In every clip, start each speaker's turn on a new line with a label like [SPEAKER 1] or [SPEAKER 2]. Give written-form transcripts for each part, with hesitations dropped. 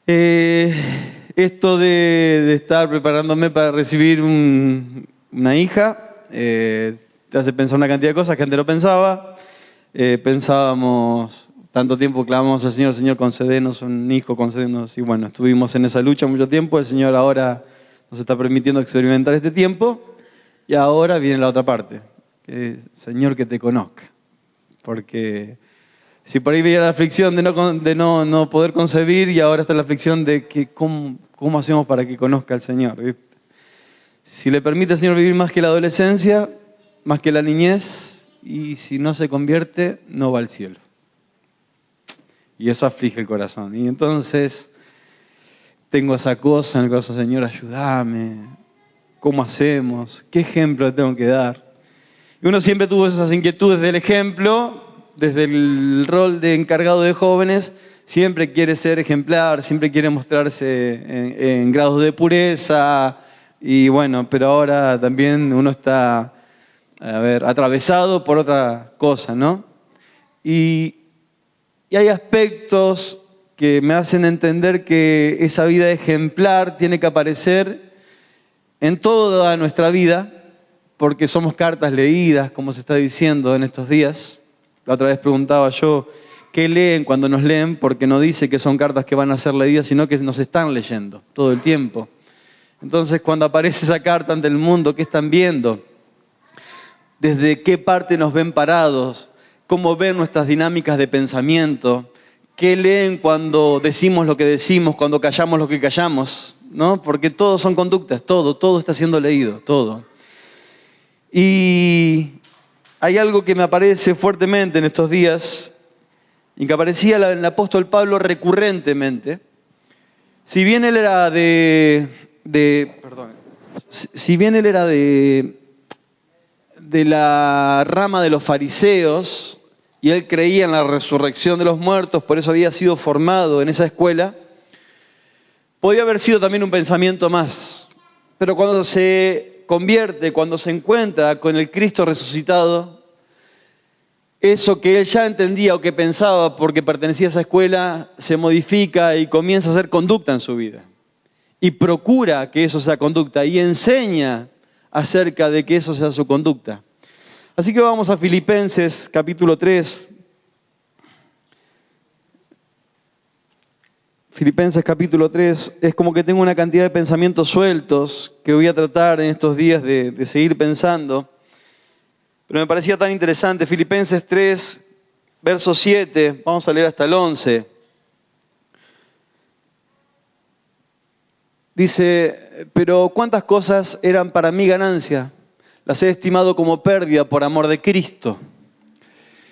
[SPEAKER 1] Eh, Esto de estar preparándome para recibir una hija, te hace pensar una cantidad de cosas que antes no pensaba. Pensábamos, tanto tiempo clamamos al Señor, concédenos un hijo, concédenos, y bueno, estuvimos en esa lucha mucho tiempo. El Señor ahora nos está permitiendo experimentar este tiempo, y ahora viene la otra parte, Señor, que te conozca, porque si por ahí veía la aflicción de no poder concebir, y ahora está la aflicción de que cómo hacemos para que conozca al Señor, ¿viste? Si le permite al Señor vivir más que la adolescencia, más que la niñez, y si no se convierte, no va al cielo. Y eso aflige el corazón. Y entonces tengo esa cosa en el corazón: Señor, ayúdame. ¿Cómo hacemos? ¿Qué ejemplo le tengo que dar? Y uno siempre tuvo esas inquietudes del ejemplo. Desde el rol de encargado de jóvenes, siempre quiere ser ejemplar, siempre quiere mostrarse en grados de pureza. Y bueno, pero ahora también uno está, atravesado por otra cosa, ¿no? Y hay aspectos que me hacen entender que esa vida ejemplar tiene que aparecer en toda nuestra vida, porque somos cartas leídas, como se está diciendo en estos días. La otra vez preguntaba yo, ¿qué leen cuando nos leen? Porque no dice que son cartas que van a ser leídas, sino que nos están leyendo todo el tiempo. Entonces, cuando aparece esa carta ante el mundo, ¿qué están viendo? ¿Desde qué parte nos ven parados? ¿Cómo ven nuestras dinámicas de pensamiento? ¿Qué leen cuando decimos lo que decimos, cuando callamos lo que callamos? ¿No? Porque todo son conductas, todo está siendo leído, todo. Y hay algo que me aparece fuertemente en estos días, y que aparecía en el apóstol Pablo recurrentemente. Si bien él era de la rama de los fariseos, y él creía en la resurrección de los muertos, por eso había sido formado en esa escuela, podía haber sido también un pensamiento más. Pero cuando se convierte, cuando se encuentra con el Cristo resucitado, eso que él ya entendía o que pensaba porque pertenecía a esa escuela se modifica y comienza a ser conducta en su vida. Y procura que eso sea conducta y enseña acerca de que eso sea su conducta. Así que vamos a Filipenses capítulo 3. Filipenses capítulo 3, es como que tengo una cantidad de pensamientos sueltos que voy a tratar en estos días de seguir pensando. Pero me parecía tan interesante. Filipenses 3, verso 7, vamos a leer hasta el 11. Dice, pero cuántas cosas eran para mí ganancia, las he estimado como pérdida por amor de Cristo.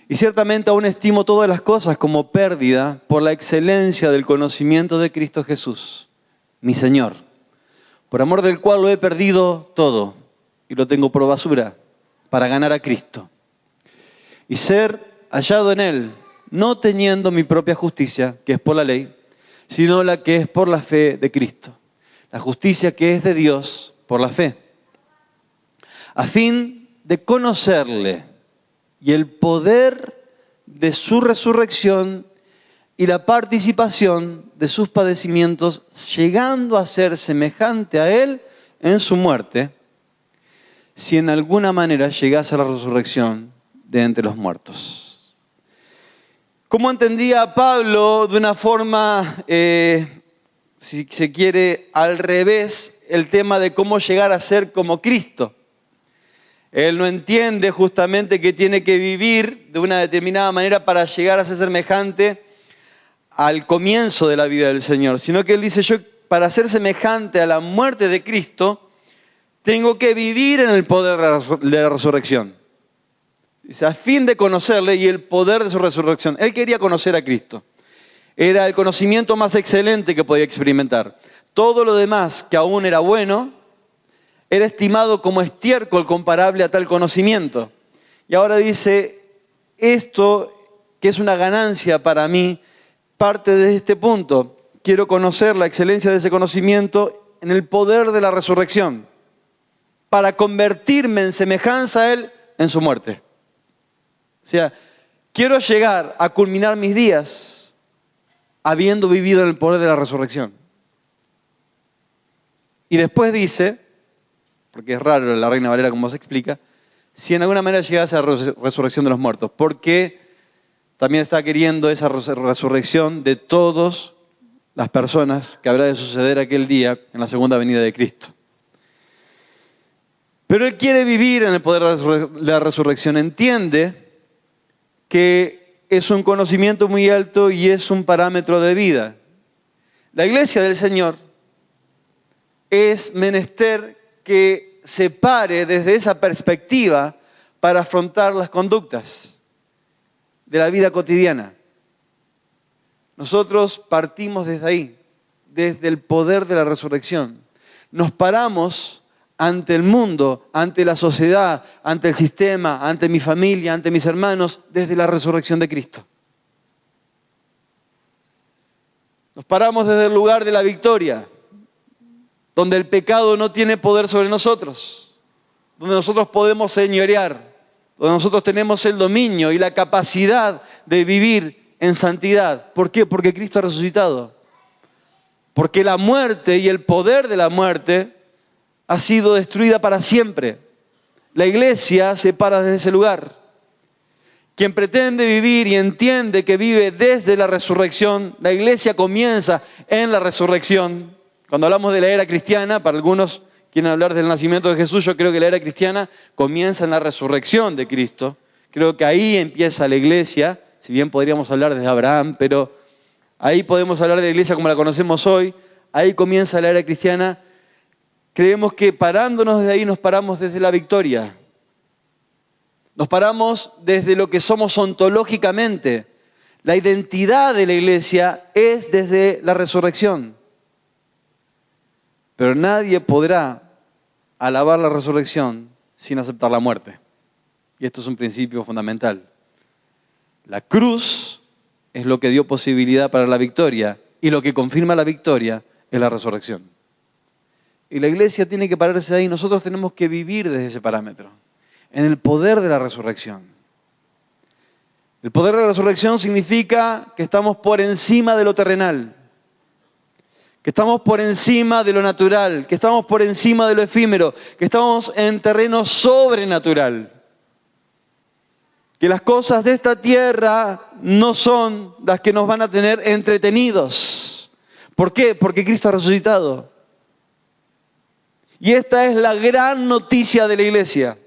[SPEAKER 1] Y ciertamente aún estimo todas las cosas como pérdida por la excelencia del conocimiento de Cristo Jesús, mi Señor, por amor del cual lo he perdido todo y lo tengo por basura para ganar a Cristo y ser hallado en Él, no teniendo mi propia justicia, que es por la ley, sino la que es por la fe de Cristo, la justicia que es de Dios por la fe, a fin de conocerle y el poder de su resurrección y la participación de sus padecimientos, llegando a ser semejante a Él en su muerte, si en alguna manera llegase a la resurrección de entre los muertos. ¿Cómo entendía Pablo de una forma, si se quiere, al revés, el tema de cómo llegar a ser como Cristo? Él no entiende justamente que tiene que vivir de una determinada manera para llegar a ser semejante al comienzo de la vida del Señor, sino que él dice, yo para ser semejante a la muerte de Cristo, tengo que vivir en el poder de la resurrección. Dice, a fin de conocerle y el poder de su resurrección. Él quería conocer a Cristo. Era el conocimiento más excelente que podía experimentar. Todo lo demás, que aún era bueno, era estimado como estiércol comparable a tal conocimiento. Y ahora dice, esto que es una ganancia para mí, parte de este punto. Quiero conocer la excelencia de ese conocimiento en el poder de la resurrección, para convertirme en semejanza a Él en su muerte. O sea, quiero llegar a culminar mis días habiendo vivido en el poder de la resurrección. Y después dice, porque es raro la Reina Valera como se explica, si en alguna manera llegase a la resurrección de los muertos, porque también está queriendo esa resurrección de todas las personas que habrá de suceder aquel día en la segunda venida de Cristo. Pero Él quiere vivir en el poder de la resurrección, entiende que es un conocimiento muy alto y es un parámetro de vida. La iglesia del Señor es menester que se pare desde esa perspectiva para afrontar las conductas de la vida cotidiana. Nosotros partimos desde ahí, desde el poder de la resurrección. Nos paramos ante el mundo, ante la sociedad, ante el sistema, ante mi familia, ante mis hermanos, desde la resurrección de Cristo. Nos paramos desde el lugar de la victoria, donde el pecado no tiene poder sobre nosotros, donde nosotros podemos señorear, donde nosotros tenemos el dominio y la capacidad de vivir en santidad. ¿Por qué? Porque Cristo ha resucitado. Porque la muerte y el poder de la muerte ha sido destruida para siempre. La iglesia se para desde ese lugar. Quien pretende vivir y entiende que vive desde la resurrección, la iglesia comienza en la resurrección. Cuando hablamos de la era cristiana, para algunos quieren hablar del nacimiento de Jesús, yo creo que la era cristiana comienza en la resurrección de Cristo. Creo que ahí empieza la iglesia, si bien podríamos hablar desde Abraham, pero ahí podemos hablar de la iglesia como la conocemos hoy. Ahí comienza la era cristiana. Creemos que parándonos de ahí nos paramos desde la victoria. Nos paramos desde lo que somos ontológicamente. La identidad de la iglesia es desde la resurrección. Pero nadie podrá alabar la resurrección sin aceptar la muerte. Y esto es un principio fundamental. La cruz es lo que dio posibilidad para la victoria, y lo que confirma la victoria es la resurrección. Y la iglesia tiene que pararse ahí. Nosotros tenemos que vivir desde ese parámetro, en el poder de la resurrección. El poder de la resurrección significa que estamos por encima de lo terrenal, que estamos por encima de lo natural, que estamos por encima de lo efímero, que estamos en terreno sobrenatural. Que las cosas de esta tierra no son las que nos van a tener entretenidos. ¿Por qué? Porque Cristo ha resucitado. Y esta es la gran noticia de la iglesia.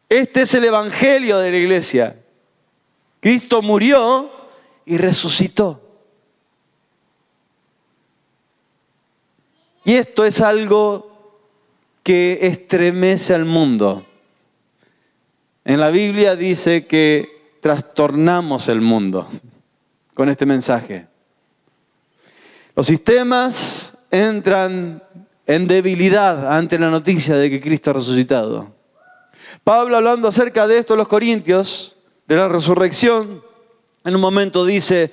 [SPEAKER 1] Este es el evangelio de la iglesia. Cristo murió y resucitó. Y esto es algo que estremece al mundo. En la Biblia dice que trastornamos el mundo con este mensaje. Los sistemas entran en debilidad ante la noticia de que Cristo ha resucitado. Pablo, hablando acerca de esto a los Corintios, de la resurrección, en un momento dice: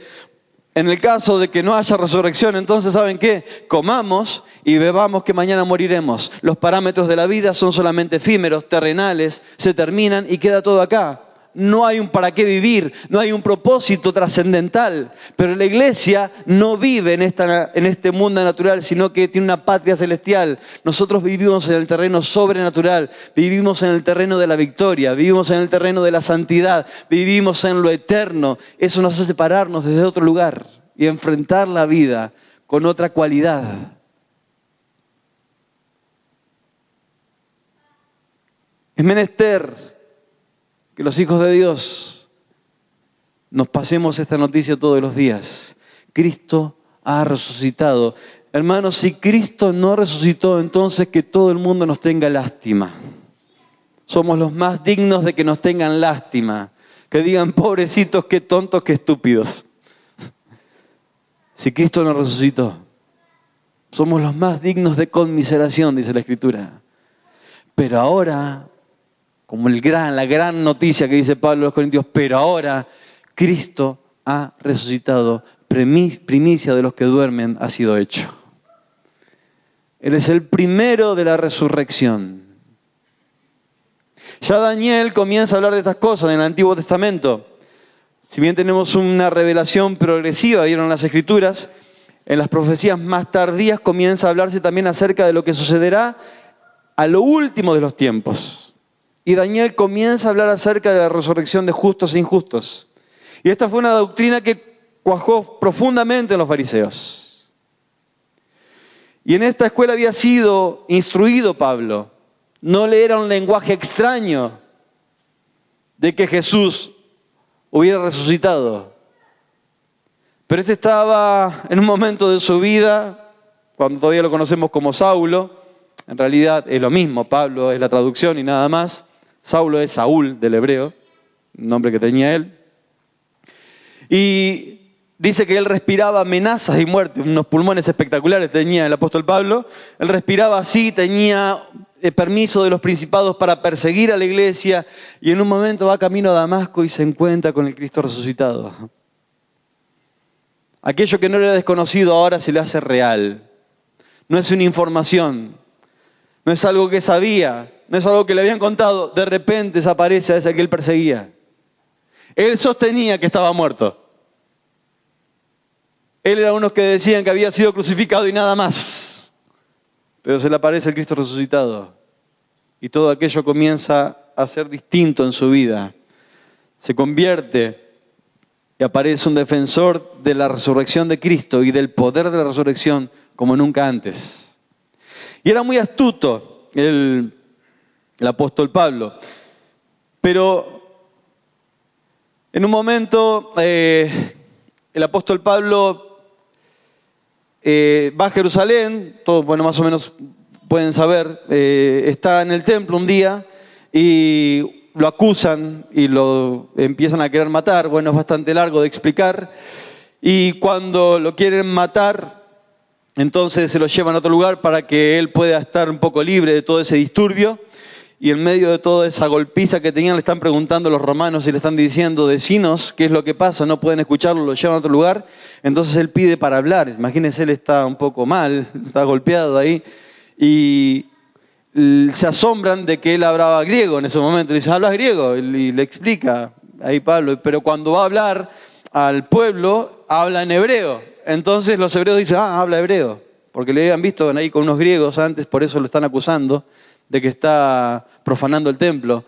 [SPEAKER 1] en el caso de que no haya resurrección, entonces ¿saben qué? Comamos y bebamos que mañana moriremos. Los parámetros de la vida son solamente efímeros, terrenales, se terminan y queda todo acá. No hay un para qué vivir, no hay un propósito trascendental. Pero la iglesia no vive en este mundo natural, sino que tiene una patria celestial. Nosotros vivimos en el terreno sobrenatural, vivimos en el terreno de la victoria, vivimos en el terreno de la santidad, vivimos en lo eterno. Eso nos hace pararnos desde otro lugar y enfrentar la vida con otra cualidad. Es menester que los hijos de Dios nos pasemos esta noticia todos los días. Cristo ha resucitado. Hermanos, si Cristo no resucitó, entonces que todo el mundo nos tenga lástima. Somos los más dignos de que nos tengan lástima. Que digan: pobrecitos, qué tontos, qué estúpidos. Si Cristo no resucitó, somos los más dignos de conmiseración, dice la Escritura. Pero ahora, como la gran noticia que dice Pablo a los Corintios, pero ahora Cristo ha resucitado, primicia de los que duermen ha sido hecho. Él es el primero de la resurrección. Ya Daniel comienza a hablar de estas cosas en el Antiguo Testamento. Si bien tenemos una revelación progresiva, vieron las Escrituras, en las profecías más tardías comienza a hablarse también acerca de lo que sucederá a lo último de los tiempos. Y Daniel comienza a hablar acerca de la resurrección de justos e injustos. Y esta fue una doctrina que cuajó profundamente en los fariseos. Y en esta escuela había sido instruido Pablo. No le era un lenguaje extraño de que Jesús hubiera resucitado. Pero este estaba en un momento de su vida, cuando todavía lo conocemos como Saulo. En realidad es lo mismo, Pablo es la traducción y nada más. Saulo es Saúl del hebreo, nombre que tenía él. Y dice que él respiraba amenazas y muerte, unos pulmones espectaculares tenía el apóstol Pablo. Él respiraba así, tenía permiso de los principados para perseguir a la iglesia y en un momento va camino a Damasco y se encuentra con el Cristo resucitado. Aquello que no era desconocido ahora se le hace real. No es una información, no es algo que sabía, no es algo que le habían contado. De repente desaparece a ese que él perseguía. Él sostenía que estaba muerto. Él era uno que decían que había sido crucificado y nada más. Pero se le aparece el Cristo resucitado. Y todo aquello comienza a ser distinto en su vida. Se convierte y aparece un defensor de la resurrección de Cristo y del poder de la resurrección como nunca antes. Y era muy astuto el apóstol Pablo. Pero en un momento el apóstol Pablo va a Jerusalén, todos más o menos pueden saber, está en el templo un día y lo acusan y lo empiezan a querer matar. Bueno, es bastante largo de explicar. Y cuando lo quieren matar, entonces se lo llevan a otro lugar para que él pueda estar un poco libre de todo ese disturbio. Y en medio de toda esa golpiza que tenían, le están preguntando los romanos y le están diciendo, decinos qué es lo que pasa, no pueden escucharlo, lo llevan a otro lugar. Entonces él pide para hablar. Imagínense, él está un poco mal, está golpeado ahí. Y se asombran de que él hablaba griego en ese momento. Le dicen, ¿hablas griego? Y le explica ahí Pablo. Pero cuando va a hablar al pueblo, habla en hebreo. Entonces los hebreos dicen, habla hebreo. Porque le habían visto ahí con unos griegos antes, por eso lo están acusando de que está profanando el templo.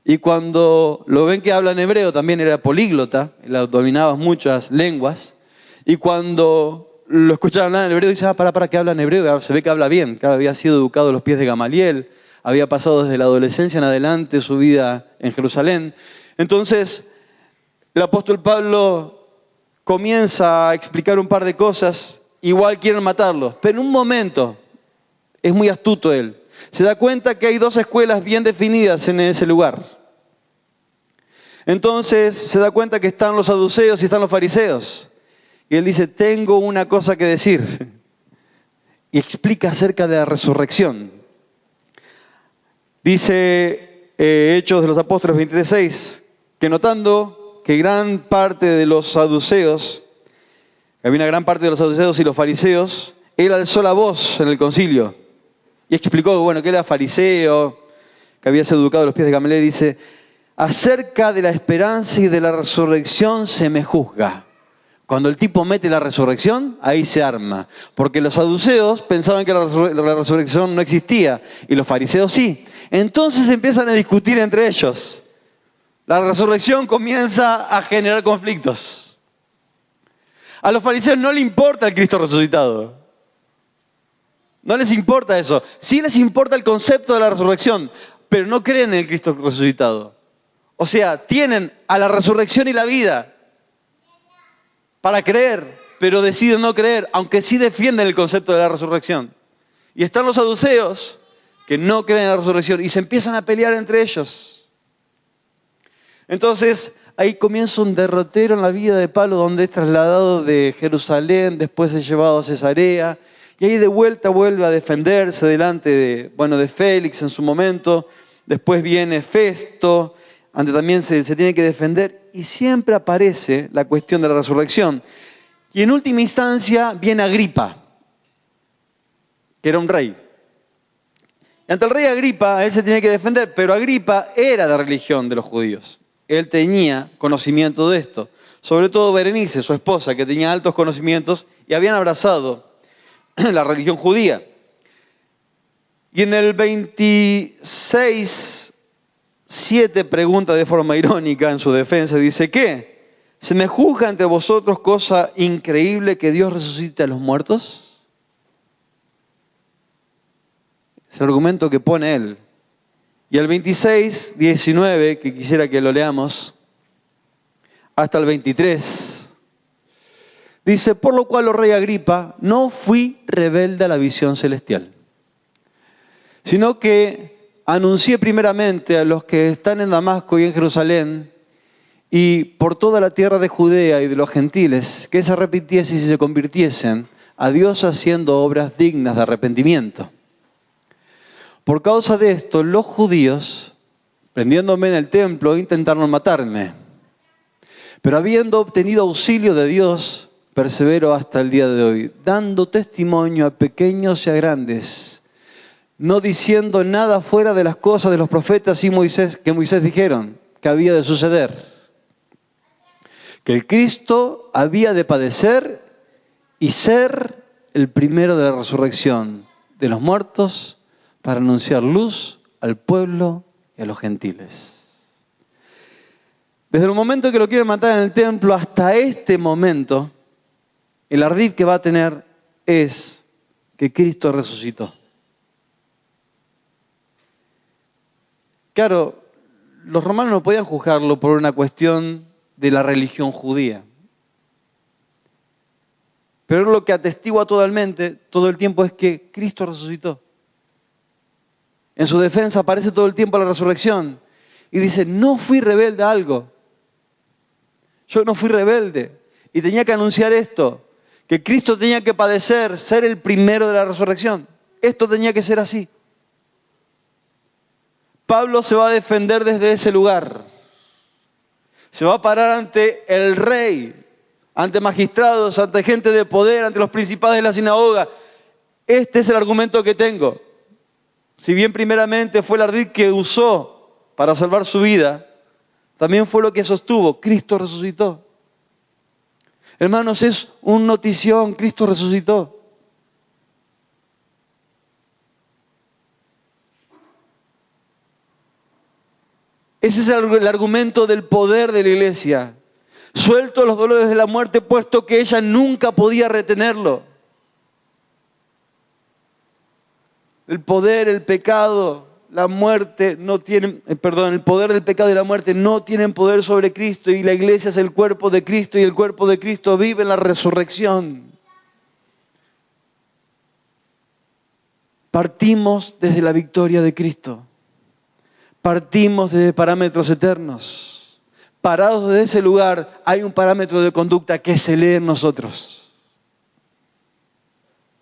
[SPEAKER 1] Y cuando lo ven que habla en hebreo, también era políglota, dominaba muchas lenguas. Y cuando lo escuchan hablar en hebreo, dicen, para que habla en hebreo. Se ve que habla bien, que había sido educado a los pies de Gamaliel, había pasado desde la adolescencia en adelante su vida en Jerusalén. Entonces, el apóstol Pablo comienza a explicar un par de cosas, igual quieren matarlo, pero en un momento, es muy astuto él, se da cuenta que hay dos escuelas bien definidas en ese lugar. Entonces se da cuenta que están los saduceos y están los fariseos. Y él dice, tengo una cosa que decir. Y explica acerca de la resurrección. Dice Hechos de los Apóstoles 23:6, que notando que gran parte de los saduceos, había una gran parte de los saduceos y los fariseos, él alzó la voz en el concilio. Y explicó que era fariseo, que había sido educado a los pies de Gamaliel. Dice, acerca de la esperanza y de la resurrección se me juzga. Cuando el tipo mete la resurrección, ahí se arma. Porque los saduceos pensaban que la resurrección no existía, y los fariseos sí. Entonces empiezan a discutir entre ellos. La resurrección comienza a generar conflictos. A los fariseos no les importa el Cristo resucitado. No les importa eso. Sí les importa el concepto de la resurrección, pero no creen en el Cristo resucitado. O sea, tienen a la resurrección y la vida para creer, pero deciden no creer, aunque sí defienden el concepto de la resurrección. Y están los saduceos que no creen en la resurrección y se empiezan a pelear entre ellos. Entonces, ahí comienza un derrotero en la vida de Pablo, donde es trasladado de Jerusalén, después es llevado a Cesarea. Y ahí de vuelta vuelve a defenderse delante de Félix en su momento. Después viene Festo, donde también se tiene que defender. Y siempre aparece la cuestión de la resurrección. Y en última instancia viene Agripa, que era un rey. Y ante el rey Agripa, él se tiene que defender, pero Agripa era de religión de los judíos. Él tenía conocimiento de esto. sobre todo Berenice, su esposa, que tenía altos conocimientos y habían abrazado la religión judía. Y en el 26:7 pregunta de forma irónica en su defensa, dice, ¿qué? ¿Se me juzga entre vosotros cosa increíble que Dios resucite a los muertos? Es el argumento que pone él. Y el 26:19, que quisiera que lo leamos, hasta el 23, dice, por lo cual, oh rey Agripa, no fui rebelde a la visión celestial, sino que anuncié primeramente a los que están en Damasco y en Jerusalén y por toda la tierra de Judea y de los gentiles, que se arrepintiesen y se convirtiesen a Dios haciendo obras dignas de arrepentimiento. Por causa de esto, los judíos, prendiéndome en el templo, intentaron matarme. Pero habiendo obtenido auxilio de Dios, persevero hasta el día de hoy, dando testimonio a pequeños y a grandes, no diciendo nada fuera de las cosas de los profetas y que Moisés dijeron que había de suceder. Que el Cristo había de padecer y ser el primero de la resurrección de los muertos para anunciar luz al pueblo y a los gentiles. Desde el momento que lo quieren matar en el templo hasta este momento, el ardid que va a tener es que Cristo resucitó. Claro, los romanos no podían juzgarlo por una cuestión de la religión judía. Pero lo que atestigua totalmente, todo el tiempo, es que Cristo resucitó. En su defensa aparece todo el tiempo la resurrección. Y dice, no fui rebelde a algo. Yo no fui rebelde. Y tenía que anunciar esto. Que Cristo tenía que padecer, ser el primero de la resurrección. Esto tenía que ser así. Pablo se va a defender desde ese lugar. Se va a parar ante el rey, ante magistrados, ante gente de poder, ante los principales de la sinagoga. Este es el argumento que tengo. Si bien primeramente fue el ardid que usó para salvar su vida, también fue lo que sostuvo. Cristo resucitó. Hermanos, es un notición. Cristo resucitó. Ese es el argumento del poder de la iglesia. Suelto los dolores de la muerte, puesto que ella nunca podía retenerlo. El poder, el pecado, la muerte no tienen, el poder del pecado y la muerte no tienen poder sobre Cristo, y la iglesia es el cuerpo de Cristo y el cuerpo de Cristo vive en la resurrección. Partimos desde la victoria de Cristo. Partimos desde parámetros eternos. Parados desde ese lugar hay un parámetro de conducta que se lee en nosotros.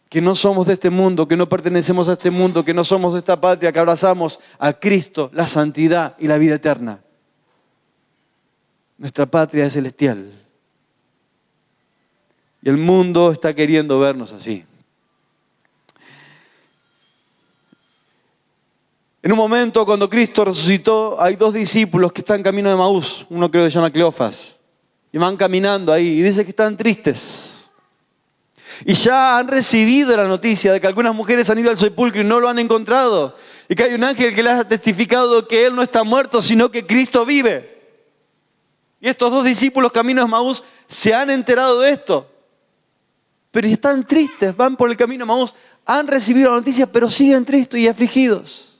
[SPEAKER 1] Que no somos de este mundo, que no pertenecemos a este mundo, que no somos de esta patria, que abrazamos a Cristo, la santidad y la vida eterna. Nuestra patria es celestial. Y el mundo está queriendo vernos así. En un momento, cuando Cristo resucitó, hay dos discípulos que están camino de Emaús. Uno creo que se llama Cleofas. Y van caminando ahí y dice que están tristes. Y ya han recibido la noticia de que algunas mujeres han ido al sepulcro y no lo han encontrado. Y que hay un ángel que les ha testificado que Él no está muerto, sino que Cristo vive. Y estos dos discípulos camino de Emaús se han enterado de esto. Pero están tristes, van por el camino de Emaús, han recibido la noticia, pero siguen tristes y afligidos.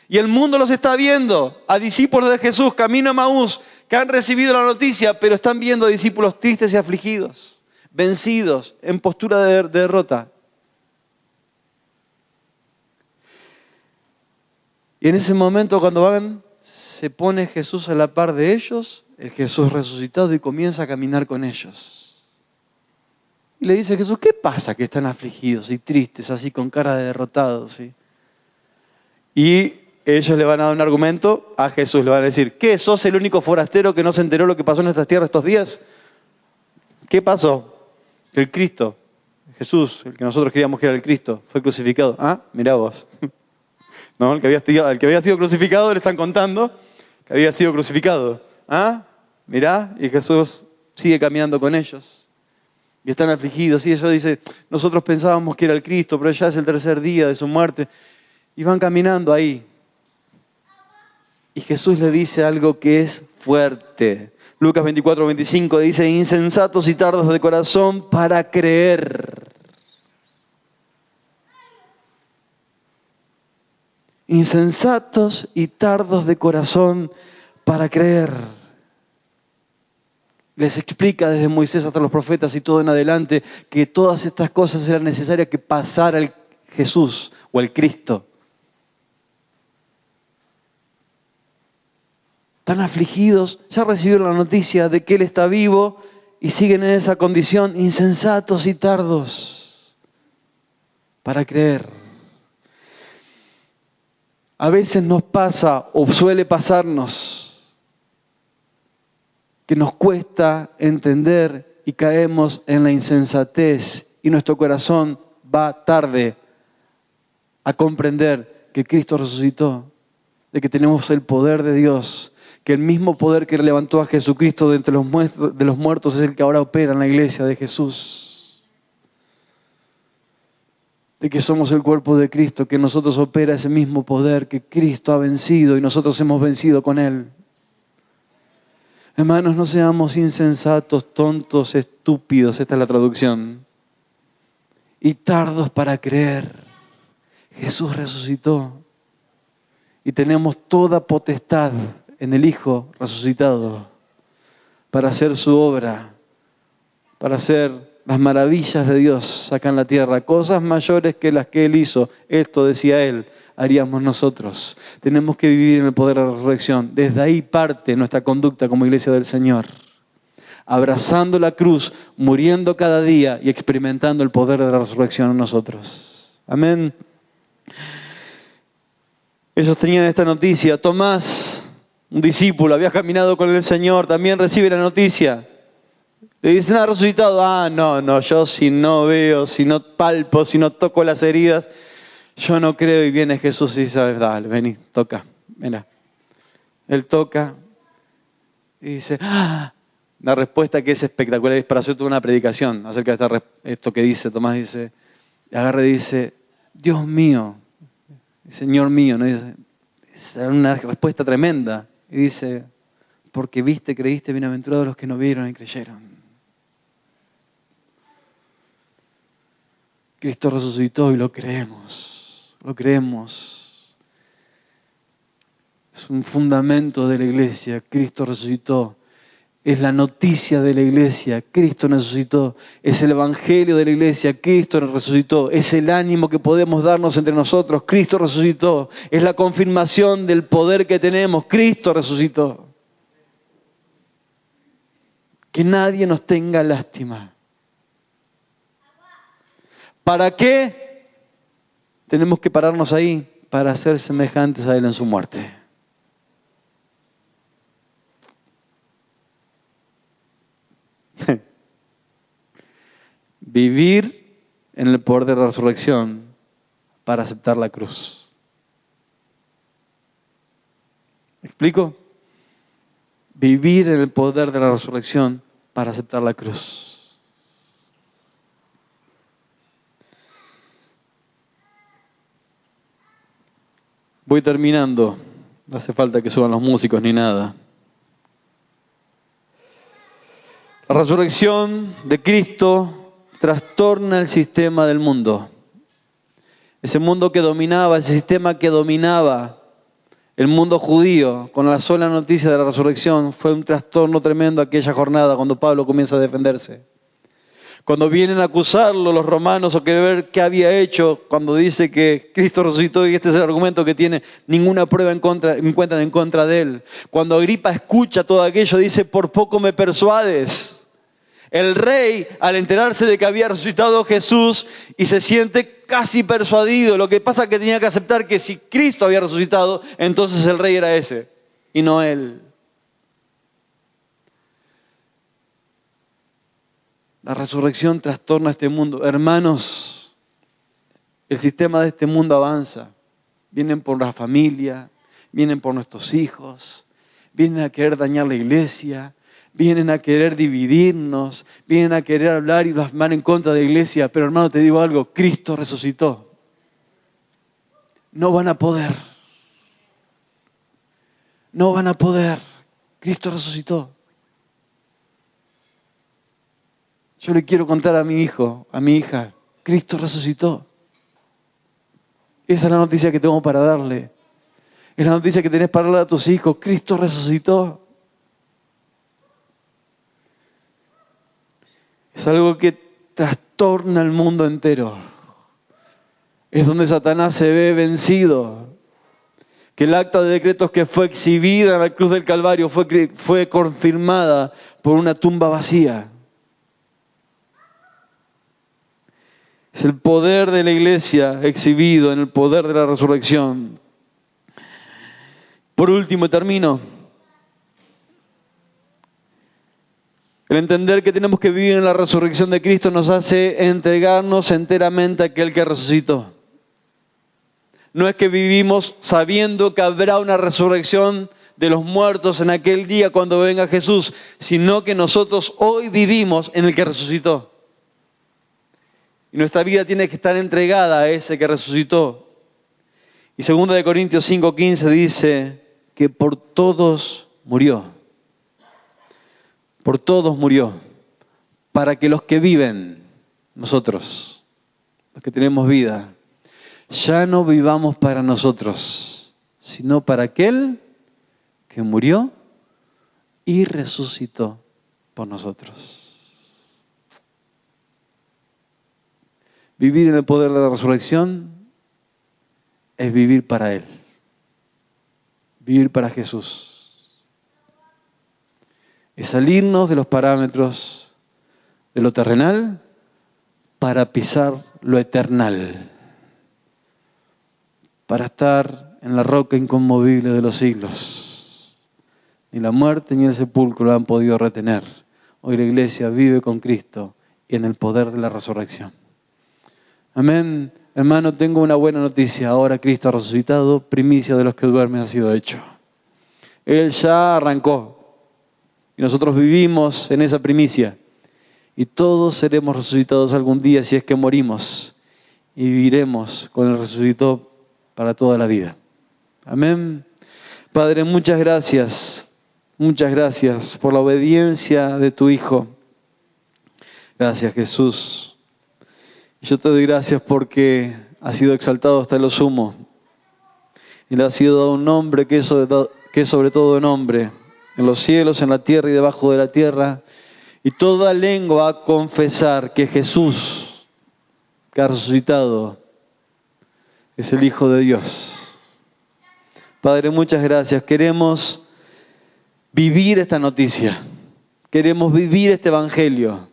[SPEAKER 1] Y el mundo los está viendo, a discípulos de Jesús, camino a Emaús, que han recibido la noticia, pero están viendo a discípulos tristes y afligidos, vencidos, en postura de derrota. Y en ese momento, cuando van, se pone Jesús a la par de ellos, el Jesús resucitado, y comienza a caminar con ellos. Y le dice a Jesús, ¿qué pasa que están afligidos y tristes, así con cara de derrotados? ¿Sí? Y ellos le van a dar un argumento a Jesús, le van a decir, ¿qué? ¿Sos el único forastero que no se enteró lo que pasó en nuestras tierras estos días? ¿Qué pasó? El Cristo, Jesús, el que nosotros creíamos que era el Cristo, fue crucificado. Ah, mirá vos. No, el que había sido crucificado le están contando que había sido crucificado. ¿Ah? mirá, y Jesús sigue caminando con ellos. Y están afligidos. Y ellos dicen, nosotros pensábamos que era el Cristo, pero ya es el tercer día de su muerte. Y van caminando ahí. Y Jesús le dice algo que es fuerte. Lucas 24:25 dice, insensatos y tardos de corazón para creer. Insensatos y tardos de corazón para creer. Les explica desde Moisés hasta los profetas y todo en adelante que todas estas cosas eran necesarias que pasara el Jesús o el Cristo. Están afligidos, ya recibieron la noticia de que Él está vivo y siguen en esa condición, insensatos y tardos para creer. A veces nos pasa o suele pasarnos que nos cuesta entender y caemos en la insensatez y nuestro corazón va tarde a comprender que Cristo resucitó, de que tenemos el poder de Dios, que el mismo poder que levantó a Jesucristo de entre los muertos es el que ahora opera en la iglesia de Jesús. De que somos el cuerpo de Cristo, que en nosotros opera ese mismo poder que Cristo ha vencido y nosotros hemos vencido con Él. Hermanos, no seamos insensatos, tontos, estúpidos, esta es la traducción, y tardos para creer. Jesús resucitó y tenemos toda potestad en el Hijo resucitado para hacer su obra, para hacer las maravillas de Dios acá en la tierra, cosas mayores que las que Él hizo. Esto, decía Él, haríamos nosotros. Tenemos que vivir en el poder de la resurrección. Desde ahí parte nuestra conducta como iglesia del Señor. Abrazando la cruz, muriendo cada día y experimentando el poder de la resurrección en nosotros. Amén. Ellos tenían esta noticia. Tomás, un discípulo, había caminado con el Señor, también recibe la noticia. Le dicen, ¿ha resucitado? No, yo si no veo, si no palpo, si no toco las heridas, yo no creo. Y viene Jesús y dice, dale, vení, toca, mira. Él toca y dice, la respuesta que es espectacular, es para hacer toda una predicación acerca de esto que dice Tomás, dice, agarra y dice, Dios mío, Señor mío, ¿no? Dice, es una respuesta tremenda. Y dice, porque viste, creíste, bienaventurados los que no vieron y creyeron. Cristo resucitó y lo creemos, lo creemos. Es un fundamento de la iglesia, Cristo resucitó. Es la noticia de la iglesia, Cristo resucitó. Es el evangelio de la iglesia, Cristo resucitó. Es el ánimo que podemos darnos entre nosotros, Cristo resucitó. Es la confirmación del poder que tenemos, Cristo resucitó. Que nadie nos tenga lástima. ¿Para qué? Tenemos que pararnos ahí para ser semejantes a Él en su muerte. Vivir en el poder de la resurrección para aceptar la cruz. ¿Me explico? Vivir en el poder de la resurrección para aceptar la cruz. Voy terminando. No hace falta que suban los músicos ni nada. La resurrección de Cristo trastorna el sistema del mundo. Ese mundo que dominaba, ese sistema que dominaba el mundo judío, con la sola noticia de la resurrección, fue un trastorno tremendo aquella jornada cuando Pablo comienza a defenderse. Cuando vienen a acusarlo los romanos o quieren ver qué había hecho, cuando dice que Cristo resucitó y este es el argumento que tiene, ninguna prueba encuentran en contra de él. Cuando Agripa escucha todo aquello, dice, por poco me persuades. El rey, al enterarse de que había resucitado Jesús y se siente casi persuadido, lo que pasa es que tenía que aceptar que si Cristo había resucitado, entonces el rey era ese y no él. La resurrección trastorna este mundo. Hermanos, el sistema de este mundo avanza. Vienen por la familia, vienen por nuestros hijos, vienen a querer dañar la iglesia, vienen a querer dividirnos, vienen a querer hablar y blasfemar en contra de la iglesia. Pero hermano, te digo algo, Cristo resucitó. No van a poder. No van a poder. Cristo resucitó. Yo le quiero contar a mi hijo, a mi hija, Cristo resucitó. Esa es la noticia que tengo para darle. Es la noticia que tenés para darle a tus hijos. Cristo resucitó. Es algo que trastorna el mundo entero. Es donde Satanás se ve vencido. Que el acta de decretos que fue exhibida en la cruz del Calvario fue confirmada por una tumba vacía. Es el poder de la iglesia exhibido en el poder de la resurrección. Por último, termino. El entender que tenemos que vivir en la resurrección de Cristo nos hace entregarnos enteramente a aquel que resucitó. No es que vivimos sabiendo que habrá una resurrección de los muertos en aquel día cuando venga Jesús, sino que nosotros hoy vivimos en el que resucitó. Y nuestra vida tiene que estar entregada a ese que resucitó. Y 2 Corintios 5:15 dice que por todos murió. Por todos murió. Para que los que viven, nosotros, los que tenemos vida, ya no vivamos para nosotros, sino para aquel que murió y resucitó por nosotros. Vivir en el poder de la resurrección es vivir para Él. Vivir para Jesús. Es salirnos de los parámetros de lo terrenal para pisar lo eternal. Para estar en la roca inconmovible de los siglos. Ni la muerte ni el sepulcro lo han podido retener. Hoy la iglesia vive con Cristo y en el poder de la resurrección. Amén. Hermano, tengo una buena noticia. Ahora Cristo ha resucitado, primicia de los que duermen ha sido hecho. Él ya arrancó y nosotros vivimos en esa primicia. Y todos seremos resucitados algún día si es que morimos y viviremos con el resucitado para toda la vida. Amén. Padre, muchas gracias por la obediencia de tu Hijo. Gracias, Jesús. Yo te doy gracias porque ha sido exaltado hasta lo sumo. Y le ha sido dado un nombre que es sobre todo nombre, en los cielos, en la tierra y debajo de la tierra. Y toda lengua va a confesar que Jesús, que ha resucitado, es el Hijo de Dios. Padre, muchas gracias. Queremos vivir esta noticia. Queremos vivir este evangelio.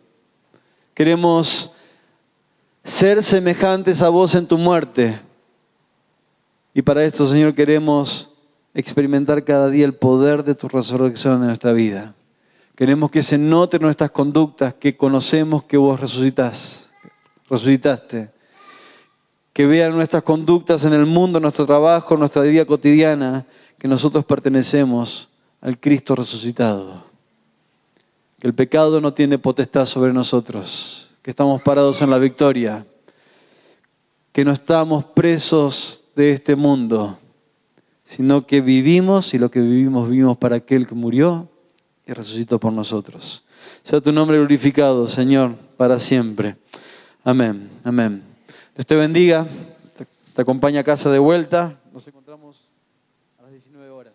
[SPEAKER 1] Queremos ser semejantes a vos en tu muerte. Y para esto, Señor, queremos experimentar cada día el poder de tu resurrección en nuestra vida. Queremos que se note en nuestras conductas que conocemos que vos resucitaste. Que vean nuestras conductas en el mundo, en nuestro trabajo, en nuestra vida cotidiana, que nosotros pertenecemos al Cristo resucitado. Que el pecado no tiene potestad sobre nosotros. Que estamos parados en la victoria. Que no estamos presos de este mundo, sino que vivimos y lo que vivimos para aquel que murió y resucitó por nosotros. Sea tu nombre glorificado, Señor, para siempre. Amén, amén. Dios te bendiga, te acompaña a casa de vuelta. Nos encontramos a las 19 horas.